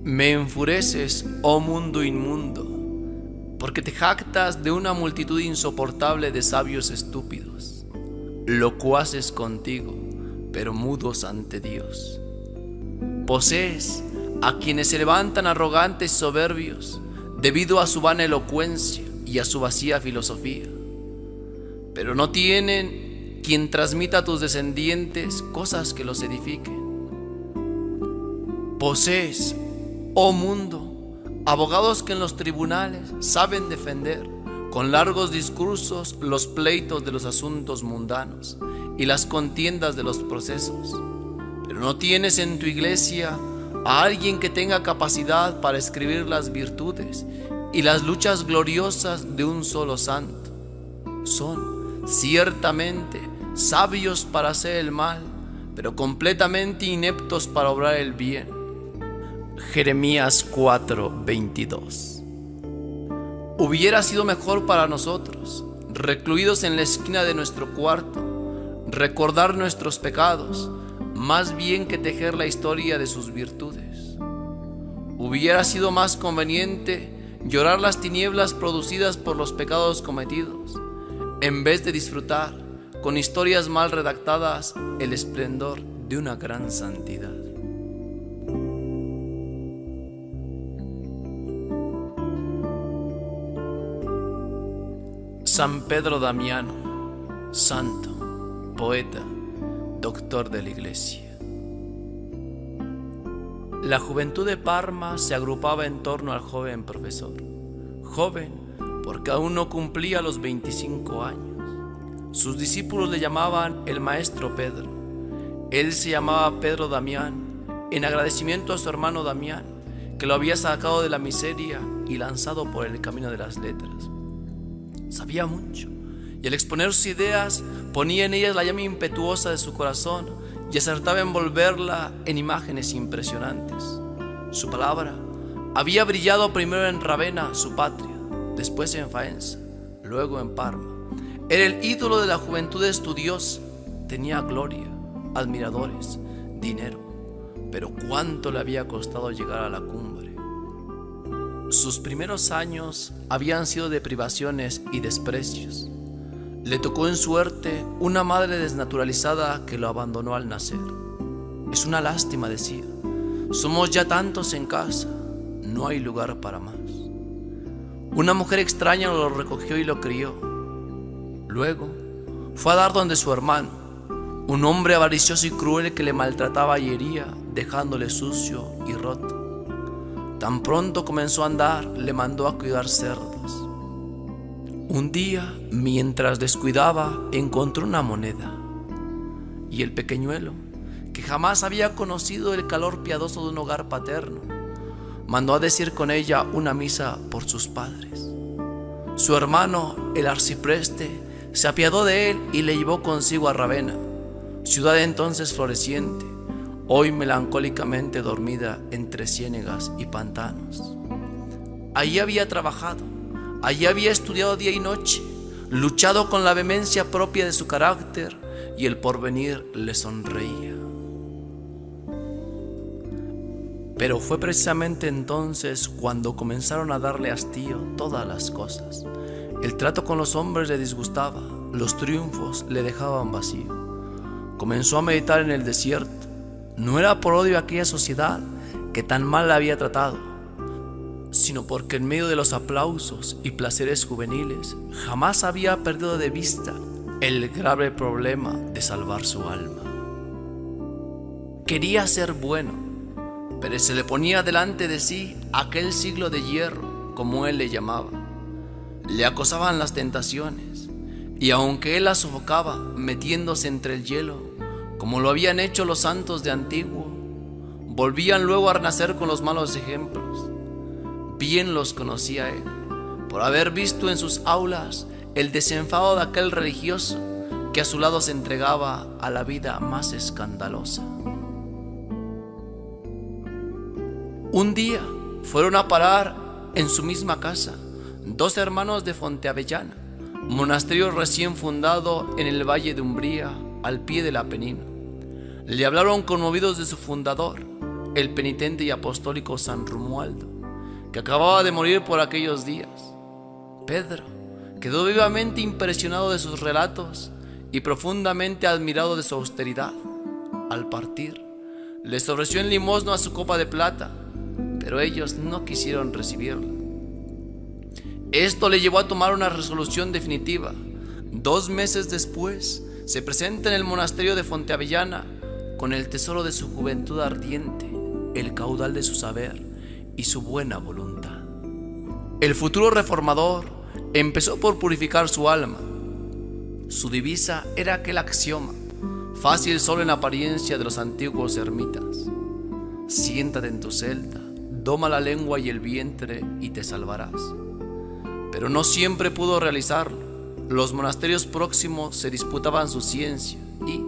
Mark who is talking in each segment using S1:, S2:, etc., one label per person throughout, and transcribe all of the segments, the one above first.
S1: Me enfureces, oh mundo inmundo, porque te jactas de una multitud insoportable de sabios estúpidos, locuaces contigo, pero mudos ante Dios. Posees a quienes se levantan arrogantes y soberbios debido a su vana elocuencia y a su vacía filosofía, pero no tienen quien transmita a tus descendientes cosas que los edifiquen. Posees, oh mundo, abogados que en los tribunales saben defender con largos discursos los pleitos de los asuntos mundanos y las contiendas de los procesos, pero no tienes en tu iglesia a alguien que tenga capacidad para escribir las virtudes y las luchas gloriosas de un solo santo. Son ciertamente sabios para hacer el mal, pero completamente ineptos para obrar el bien. Jeremías 4:22. Hubiera sido mejor para nosotros, recluidos en la esquina de nuestro cuarto, recordar nuestros pecados, más bien que tejer la historia de sus virtudes. Hubiera sido más conveniente llorar las tinieblas producidas por los pecados cometidos, en vez de disfrutar, con historias mal redactadas, el esplendor de una gran santidad. San Pedro Damiano, santo, poeta, doctor de la Iglesia. La juventud de Parma se agrupaba en torno al joven profesor, joven porque aún no cumplía los 25 años. Sus discípulos le llamaban el maestro Pedro. Él se llamaba Pedro Damián, en agradecimiento a su hermano Damián, que lo había sacado de la miseria y lanzado por el camino de las letras. Sabía mucho, y al exponer sus ideas ponía en ellas la llama impetuosa de su corazón y acertaba en envolverla en imágenes impresionantes. Su palabra había brillado primero en Ravenna, su patria, después en Faenza, luego en Parma. Era el ídolo de la juventud estudiosa, tenía gloria, admiradores, dinero, pero cuánto le había costado llegar a la cumbre. Sus primeros años habían sido de privaciones y desprecios. Le tocó en suerte una madre desnaturalizada que lo abandonó al nacer. Es una lástima, decía. Somos ya tantos en casa, no hay lugar para más. Una mujer extraña lo recogió y lo crió. Luego fue a dar donde su hermano, un hombre avaricioso y cruel que le maltrataba y hería, dejándole sucio y roto. Tan pronto comenzó a andar, le mandó a cuidar cerdos. Un día, mientras descuidaba, encontró una moneda. Y el pequeñuelo, que jamás había conocido el calor piadoso de un hogar paterno, mandó a decir con ella una misa por sus padres. Su hermano, el arcipreste, se apiadó de él y le llevó consigo a Ravenna, ciudad entonces floreciente, hoy melancólicamente dormida entre ciénegas y pantanos. Allí había trabajado, allí había estudiado día y noche, luchado con la vehemencia propia de su carácter, y el porvenir le sonreía. Pero fue precisamente entonces cuando comenzaron a darle hastío todas las cosas. El trato con los hombres le disgustaba, los triunfos le dejaban vacío. Comenzó a meditar en el desierto. No era por odio a aquella sociedad que tan mal la había tratado, sino porque en medio de los aplausos y placeres juveniles jamás había perdido de vista el grave problema de salvar su alma. Quería ser bueno, pero se le ponía delante de sí aquel siglo de hierro, como él le llamaba. Le acosaban las tentaciones, y aunque él las sofocaba metiéndose entre el hielo, como lo habían hecho los santos de antiguo, volvían luego a renacer con los malos ejemplos. Bien los conocía él, por haber visto en sus aulas el desenfado de aquel religioso que a su lado se entregaba a la vida más escandalosa. Un día fueron a parar en su misma casa dos hermanos de Fonteavellana, monasterio recién fundado en el valle de Umbría, al pie del Apenino. Le hablaron conmovidos de su fundador, el penitente y apostólico San Romualdo, que acababa de morir por aquellos días. Pedro quedó vivamente impresionado de sus relatos y profundamente admirado de su austeridad. Al partir, les ofreció en limosna su copa de plata, pero ellos no quisieron recibirla. Esto le llevó a tomar una resolución definitiva. 2 meses después, se presenta en el monasterio de Fonteavellana con el tesoro de su juventud ardiente, el caudal de su saber y su buena voluntad. El futuro reformador empezó por purificar su alma. Su divisa era aquel axioma, fácil solo en apariencia, de los antiguos ermitas: siéntate en tu celda, doma la lengua y el vientre y te salvarás. Pero no siempre pudo realizarlo. Los monasterios próximos se disputaban su ciencia y,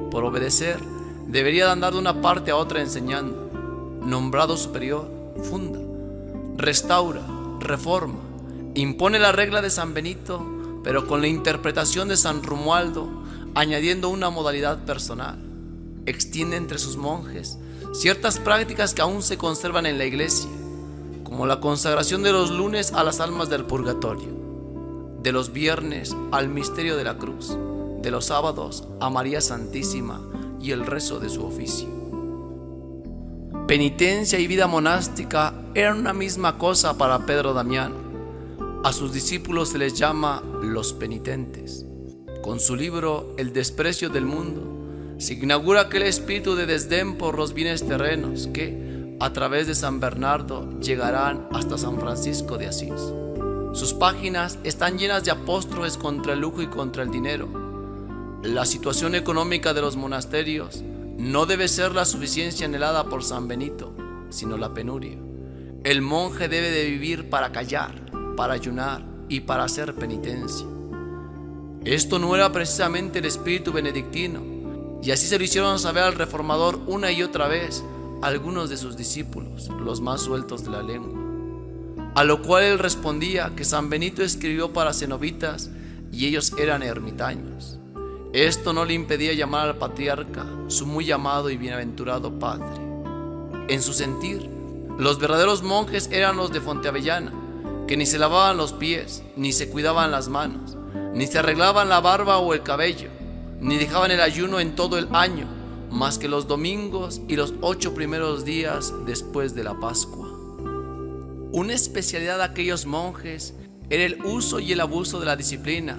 S1: por obedecer, debería de andar de una parte a otra enseñando. Nombrado superior, funda, restaura, reforma, impone la regla de San Benito, pero con la interpretación de San Romualdo, añadiendo una modalidad personal. Extiende entre sus monjes ciertas prácticas que aún se conservan en la iglesia, como la consagración de los lunes a las almas del purgatorio, de los viernes al misterio de la cruz, de los sábados a María Santísima y el rezo de su oficio. Penitencia y vida monástica eran una misma cosa para Pedro Damiano. A sus discípulos se les llama los penitentes. Con su libro El desprecio del mundo, se inaugura aquel espíritu de desdén por los bienes terrenos que, a través de San Bernardo, llegarán hasta San Francisco de Asís. Sus páginas están llenas de apóstroles contra el lujo y contra el dinero. La situación económica de los monasterios no debe ser la suficiencia anhelada por San Benito, sino la penuria. El monje debe de vivir para callar, para ayunar y para hacer penitencia. Esto no era precisamente el espíritu benedictino, y así se lo hicieron saber al reformador una y otra vez algunos de sus discípulos, los más sueltos de la lengua. A lo cual él respondía que San Benito escribió para cenobitas y ellos eran ermitaños. Esto no le impedía llamar al patriarca su muy amado y bienaventurado padre. En su sentir, los verdaderos monjes eran los de Fonteavellana, que ni se lavaban los pies, ni se cuidaban las manos, ni se arreglaban la barba o el cabello, ni dejaban el ayuno en todo el año, más que los domingos y los 8 primeros días después de la Pascua. Una especialidad de aquellos monjes era el uso y el abuso de la disciplina,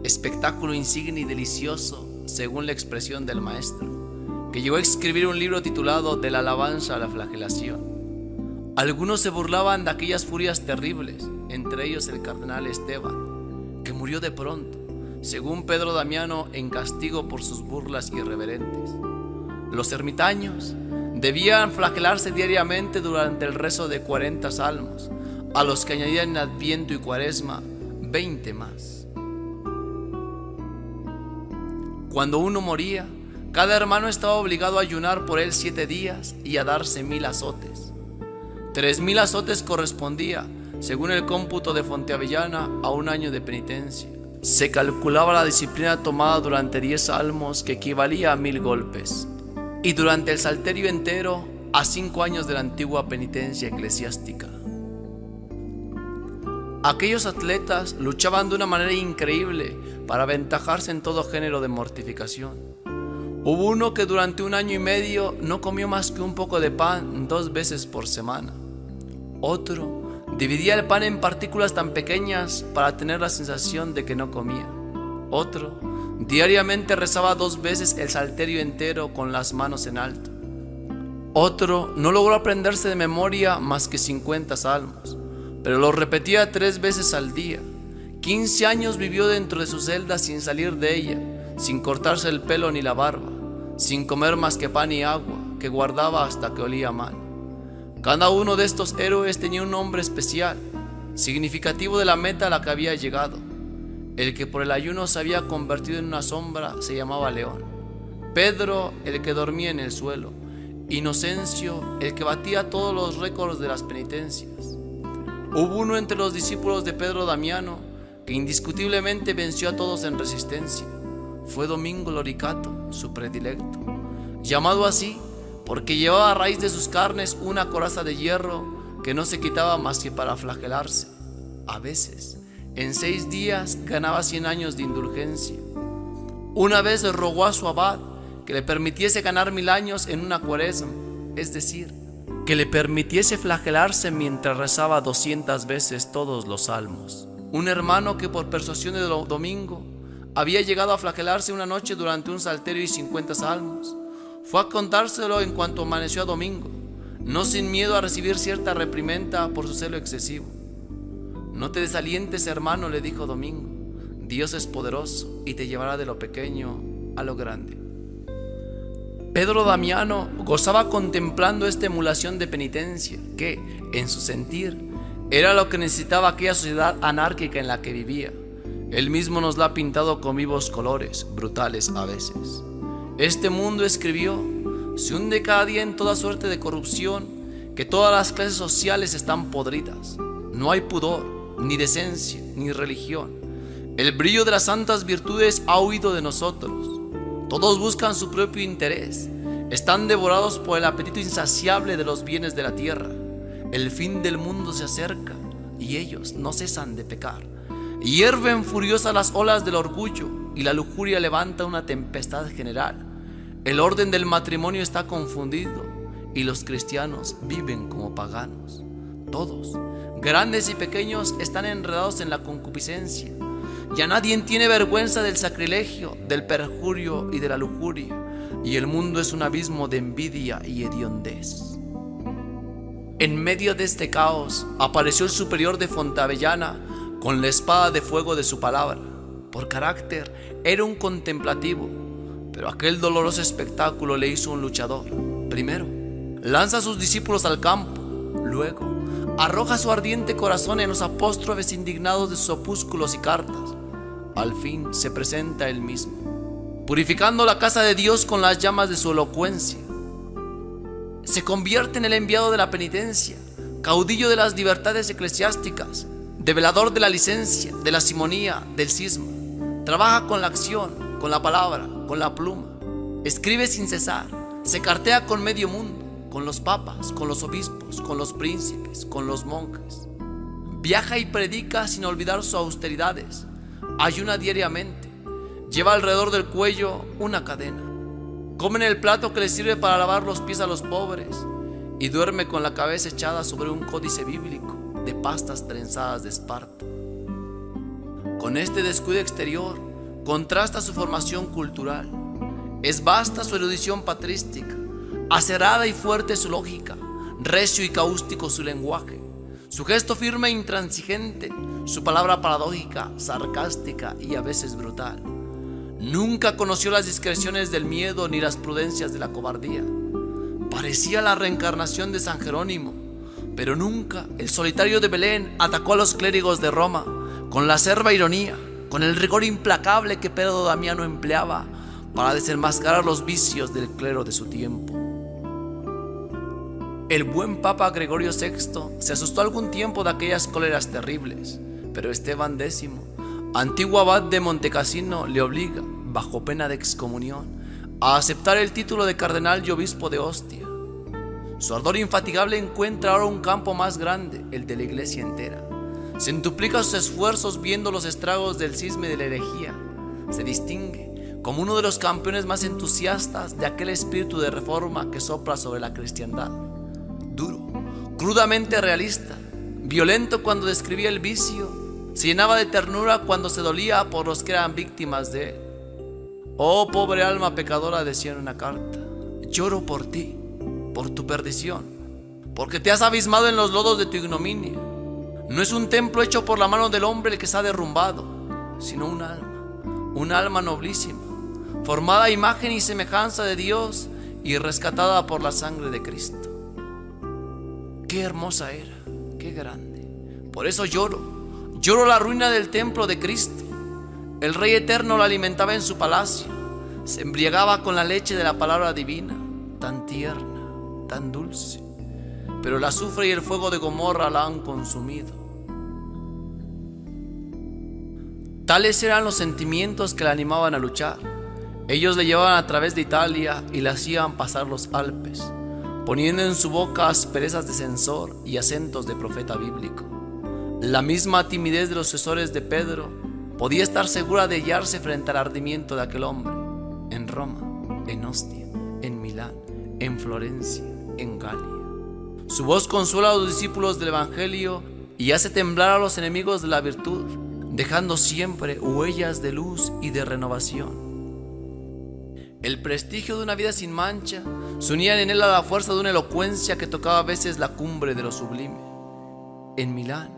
S1: espectáculo insigne y delicioso, según la expresión del maestro, que llegó a escribir un libro titulado De la alabanza a la flagelación. Algunos se burlaban de aquellas furias terribles, entre ellos el cardenal Esteban, que murió de pronto, según Pedro Damiano, en castigo por sus burlas irreverentes. Los ermitaños debían flagelarse diariamente durante el rezo de 40 salmos, a los que añadían en Adviento y Cuaresma 20 más. Cuando uno moría, cada hermano estaba obligado a ayunar por él 7 días y a darse 1000 azotes. 3000 azotes correspondía, según el cómputo de Fonteavellana, a un año de penitencia. Se calculaba la disciplina tomada durante 10 salmos, que equivalía a 1000 golpes, y durante el salterio entero a 5 años de la antigua penitencia eclesiástica. Aquellos atletas luchaban de una manera increíble para aventajarse en todo género de mortificación. Hubo uno que durante 1 año y medio no comió más que un poco de pan 2 veces por semana. Otro dividía el pan en partículas tan pequeñas para tener la sensación de que no comía. Otro diariamente rezaba 2 veces el salterio entero con las manos en alto. Otro no logró aprenderse de memoria más que 50 salmos, pero lo repetía 3 veces al día. 15 años vivió dentro de su celda sin salir de ella, sin cortarse el pelo ni la barba, sin comer más que pan y agua, que guardaba hasta que olía mal. Cada uno de estos héroes tenía un nombre especial, significativo de la meta a la que había llegado. El que por el ayuno se había convertido en una sombra se llamaba León. Pedro, el que dormía en el suelo. Inocencio, el que batía todos los récords de las penitencias. Hubo uno entre los discípulos de Pedro Damiano que indiscutiblemente venció a todos en resistencia. Fue Domingo Loricato, su predilecto, llamado así porque llevaba a raíz de sus carnes una coraza de hierro que no se quitaba más que para flagelarse. A veces, en 6 días ganaba 100 años de indulgencia. Una vez rogó a su abad que le permitiese ganar 1000 años en una cuaresma, es decir, que le permitiese flagelarse mientras rezaba 200 veces todos los salmos. Un hermano que por persuasión de Domingo había llegado a flagelarse una noche durante un salterio y 50 salmos, fue a contárselo en cuanto amaneció a Domingo, no sin miedo a recibir cierta reprimenda por su celo excesivo. No te desalientes, hermano, le dijo Domingo, Dios es poderoso y te llevará de lo pequeño a lo grande. Pedro Damiano gozaba contemplando esta emulación de penitencia que, en su sentir, era lo que necesitaba aquella sociedad anárquica en la que vivía. Él mismo nos la ha pintado con vivos colores, brutales a veces. Este mundo, escribió, se hunde cada día en toda suerte de corrupción, que todas las clases sociales están podridas. No hay pudor, ni decencia, ni religión. El brillo de las santas virtudes ha huido de nosotros. Todos buscan su propio interés. Están devorados por el apetito insaciable de los bienes de la tierra. El fin del mundo se acerca y ellos no cesan de pecar. Hierven furiosas las olas del orgullo y la lujuria levanta una tempestad general. El orden del matrimonio está confundido y los cristianos viven como paganos. Todos, grandes y pequeños, están enredados en la concupiscencia. Ya nadie tiene vergüenza del sacrilegio, del perjurio y de la lujuria, y el mundo es un abismo de envidia y hediondez. En medio de este caos apareció el superior de Fontavellana con la espada de fuego de su palabra. Por carácter era un contemplativo, pero aquel doloroso espectáculo le hizo un luchador. Primero, lanza a sus discípulos al campo, luego arroja su ardiente corazón en los apóstrofes indignados de sus opúsculos y cartas. Al fin se presenta él mismo, purificando la casa de Dios con las llamas de su elocuencia. Se convierte en el enviado de la penitencia, caudillo de las libertades eclesiásticas, develador de la licencia, de la simonía, del cisma. Trabaja con la acción, con la palabra, con la pluma. Escribe sin cesar, se cartea con medio mundo, con los papas, con los obispos, con los príncipes, con los monjes. Viaja y predica sin olvidar sus austeridades. Ayuna diariamente, lleva alrededor del cuello una cadena, come en el plato que le sirve para lavar los pies a los pobres y duerme con la cabeza echada sobre un códice bíblico de pastas trenzadas de esparto. Con este descuido exterior contrasta su formación cultural. Es vasta su erudición patrística, acerada y fuerte su lógica, recio y cáustico su lenguaje, su gesto firme e intransigente, su palabra paradójica, sarcástica y a veces brutal. Nunca conoció las discreciones del miedo ni las prudencias de la cobardía. Parecía la reencarnación de San Jerónimo, pero nunca el solitario de Belén atacó a los clérigos de Roma con la acerba ironía, con el rigor implacable que Pedro Damiano empleaba para desenmascarar los vicios del clero de su tiempo. El buen Papa Gregorio VI se asustó algún tiempo de aquellas cóleras terribles, pero Esteban X, antiguo abad de Montecassino, le obliga, bajo pena de excomunión, a aceptar el título de cardenal y obispo de Ostia. Su ardor infatigable encuentra ahora un campo más grande, el de la iglesia entera. Centuplica sus esfuerzos viendo los estragos del cisma y de la herejía. Se distingue como uno de los campeones más entusiastas de aquel espíritu de reforma que sopla sobre la cristiandad. Duro, crudamente realista, violento cuando describía el vicio, se llenaba de ternura cuando se dolía por los que eran víctimas de él. Oh pobre alma pecadora, decía en una carta, lloro por ti, por tu perdición, porque te has abismado en los lodos de tu ignominia. No es un templo hecho por la mano del hombre el que se ha derrumbado, sino un alma noblísima, formada a imagen y semejanza de Dios y rescatada por la sangre de Cristo. Qué hermosa era, qué grande. Por eso lloro la ruina del templo de Cristo. El Rey Eterno la alimentaba en su palacio, se embriagaba con la leche de la palabra divina, tan tierna, tan dulce, pero el azufre y el fuego de Gomorra la han consumido. Tales eran los sentimientos que la animaban a luchar. Ellos le llevaban a través de Italia y le hacían pasar los Alpes, poniendo en su boca asperezas de censor y acentos de profeta bíblico. La misma timidez de los sucesores de Pedro podía estar segura de hallarse frente al ardimiento de aquel hombre, en Roma, en Ostia, en Milán, en Florencia, en Galia. Su voz consuela a los discípulos del Evangelio y hace temblar a los enemigos de la virtud, dejando siempre huellas de luz y de renovación. El prestigio de una vida sin mancha se unía en él a la fuerza de una elocuencia que tocaba a veces la cumbre de lo sublime. En Milán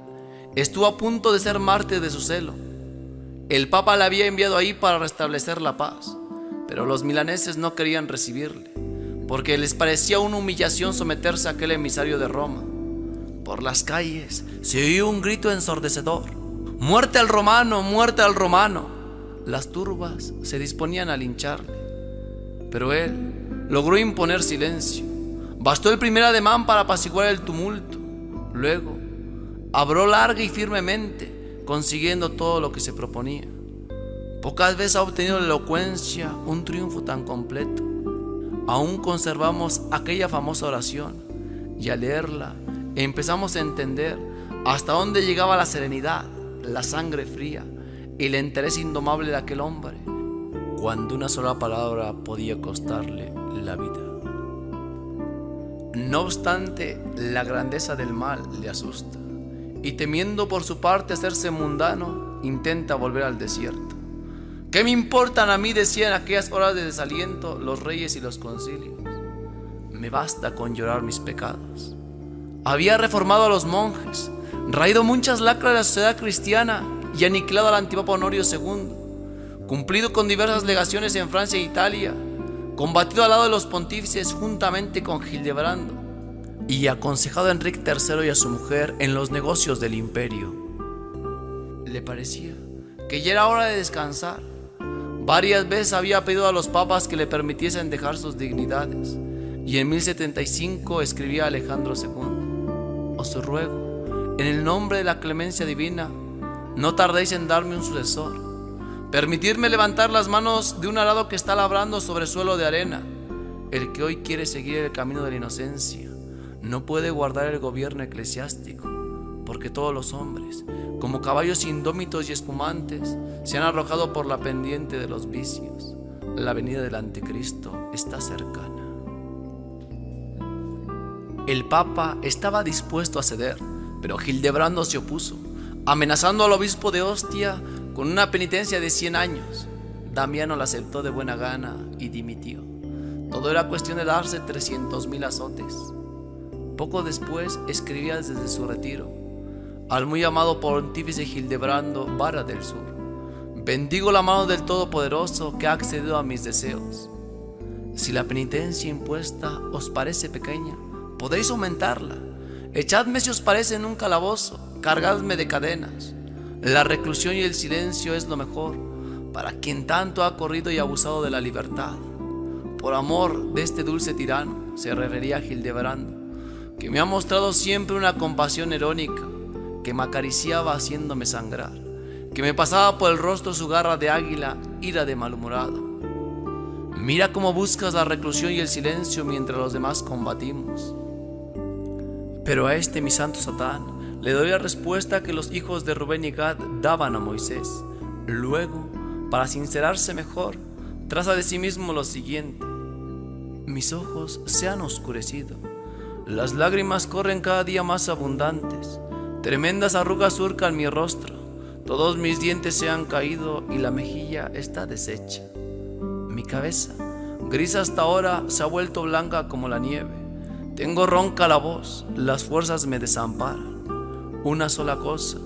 S1: estuvo a punto de ser mártir de su celo. El Papa le había enviado ahí para restablecer la paz, pero los milaneses no querían recibirle, porque les parecía una humillación someterse a aquel emisario de Roma. Por las calles se oyó un grito ensordecedor: ¡Muerte al romano! ¡Muerte al romano! Las turbas se disponían a lincharle, pero él logró imponer silencio. Bastó el primer ademán para apaciguar el tumulto. Luego habló larga y firmemente, consiguiendo todo lo que se proponía. Pocas veces ha obtenido la elocuencia un triunfo tan completo. Aún conservamos aquella famosa oración, y al leerla empezamos a entender hasta dónde llegaba la serenidad, la sangre fría y el interés indomable de aquel hombre, cuando una sola palabra podía costarle la vida. No obstante, la grandeza del mal le asusta, y temiendo por su parte hacerse mundano, intenta volver al desierto. ¿Qué me importan a mí?, decían en aquellas horas de desaliento los reyes y los concilios. Me basta con llorar mis pecados. Había reformado a los monjes, raído muchas lacras de la sociedad cristiana y aniquilado al antipapa Honorio II, cumplido con diversas legaciones en Francia e Italia, combatido al lado de los pontífices juntamente con Hildebrando, y aconsejado a Enrique III y a su mujer en los negocios del imperio. Le parecía que ya era hora de descansar. Varias veces había pedido a los papas que le permitiesen dejar sus dignidades, y en 1075 escribía a Alejandro II: os ruego, en el nombre de la clemencia divina, no tardéis en darme un sucesor. Permitidme levantar las manos de un arado que está labrando sobre suelo de arena. El que hoy quiere seguir el camino de la inocencia no puede guardar el gobierno eclesiástico, porque todos los hombres, como caballos indómitos y espumantes, se han arrojado por la pendiente de los vicios. La venida del anticristo está cercana. El Papa estaba dispuesto a ceder, pero Hildebrando se opuso, amenazando al obispo de Ostia con una penitencia de 100 años. Damiano la aceptó de buena gana y dimitió. Todo era cuestión de darse 300.000 azotes. Poco después escribía desde su retiro al muy amado pontífice Hildebrando, Vara del Sur: bendigo la mano del Todopoderoso que ha accedido a mis deseos. Si la penitencia impuesta os parece pequeña, podéis aumentarla. Echadme si os parece en un calabozo, cargadme de cadenas. La reclusión y el silencio es lo mejor para quien tanto ha corrido y abusado de la libertad. Por amor de este dulce tirano, se refería a Hildebrando, que me ha mostrado siempre una compasión irónica, que me acariciaba haciéndome sangrar, que me pasaba por el rostro su garra de águila, ira de malhumorado. Mira cómo buscas la reclusión y el silencio mientras los demás combatimos. Pero a este mi santo Satán le doy la respuesta que los hijos de Rubén y Gad daban a Moisés. Luego, para sincerarse mejor, traza de sí mismo lo siguiente: mis ojos se han oscurecido, las lágrimas corren cada día más abundantes, tremendas arrugas surcan mi rostro, todos mis dientes se han caído y la mejilla está deshecha. Mi cabeza, gris hasta ahora, se ha vuelto blanca como la nieve. Tengo ronca la voz, las fuerzas me desamparan. Una sola cosa,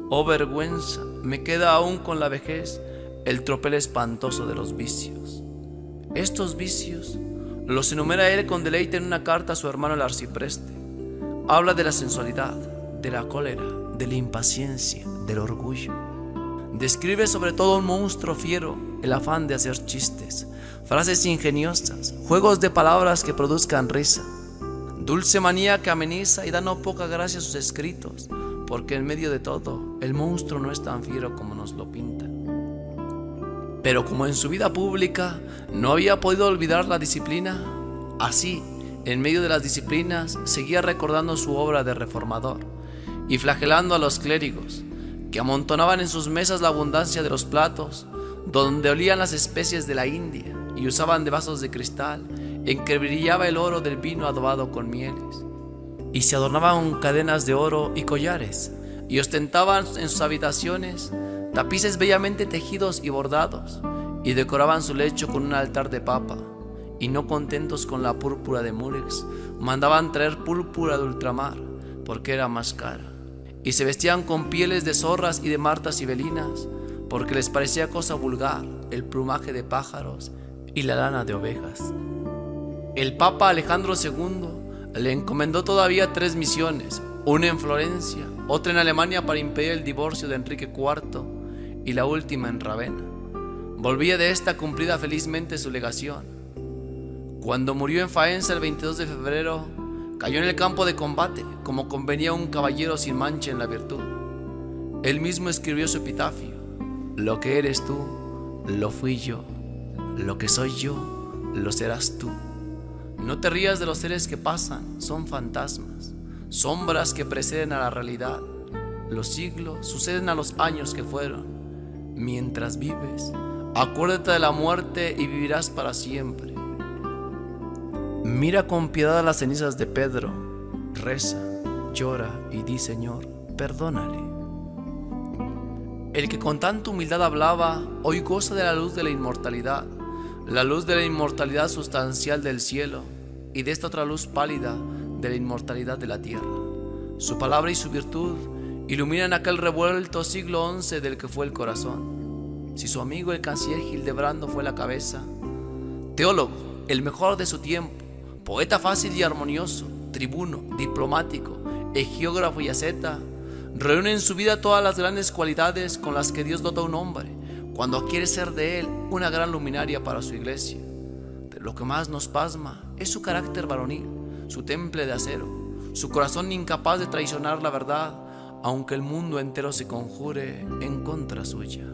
S1: oh vergüenza, me queda aún con la vejez, el tropel espantoso de los vicios. Estos vicios los enumera él con deleite en una carta a su hermano el arcipreste. Habla de la sensualidad, de la cólera, de la impaciencia, del orgullo. Describe sobre todo un monstruo fiero, el afán de hacer chistes, frases ingeniosas, juegos de palabras que produzcan risa, dulce manía que ameniza y da no poca gracia a sus escritos, porque en medio de todo el monstruo no es tan fiero como nos lo pintan. Pero como en su vida pública no había podido olvidar la disciplina, así, en medio de las disciplinas, seguía recordando su obra de reformador y flagelando a los clérigos, que amontonaban en sus mesas la abundancia de los platos, donde olían las especies de la India, y usaban de vasos de cristal, en que brillaba el oro del vino adobado con mieles, y se adornaban con cadenas de oro y collares, y ostentaban en sus habitaciones tapices bellamente tejidos y bordados, y decoraban su lecho con un altar de papa, y no contentos con la púrpura de Murex, mandaban traer púrpura de ultramar, porque era más cara, y se vestían con pieles de zorras y de martas sibelinas, porque les parecía cosa vulgar el plumaje de pájaros y la lana de ovejas. El Papa Alejandro II le encomendó todavía 3 misiones, una en Florencia, otra en Alemania para impedir el divorcio de Enrique IV y la última en Ravenna. Volvía de esta cumplida felizmente su legación. Cuando murió en Faenza el 22 de febrero, cayó en el campo de combate, como convenía a un caballero sin mancha en la virtud. Él mismo escribió su epitafio: lo que eres tú, lo fui yo; lo que soy yo, lo serás tú. No te rías de los seres que pasan, son fantasmas, sombras que preceden a la realidad. Los siglos suceden a los años que fueron. Mientras vives, acuérdate de la muerte y vivirás para siempre. Mira con piedad las cenizas de Pedro, reza, llora y di: Señor, perdónale. El que con tanta humildad hablaba, hoy goza de la luz de la inmortalidad, la luz de la inmortalidad sustancial del cielo, y de esta otra luz pálida de la inmortalidad de la tierra. Su palabra y su virtud iluminan aquel revuelto siglo XI del que fue el corazón. Si su amigo el canciller Hildebrando fue la cabeza, teólogo, el mejor de su tiempo, poeta fácil y armonioso, tribuno, diplomático, geógrafo y asceta, reúne en su vida todas las grandes cualidades con las que Dios dota a un hombre cuando quiere ser de él una gran luminaria para su iglesia. Pero lo que más nos pasma es su carácter varonil, su temple de acero, su corazón incapaz de traicionar la verdad, aunque el mundo entero se conjure en contra suya.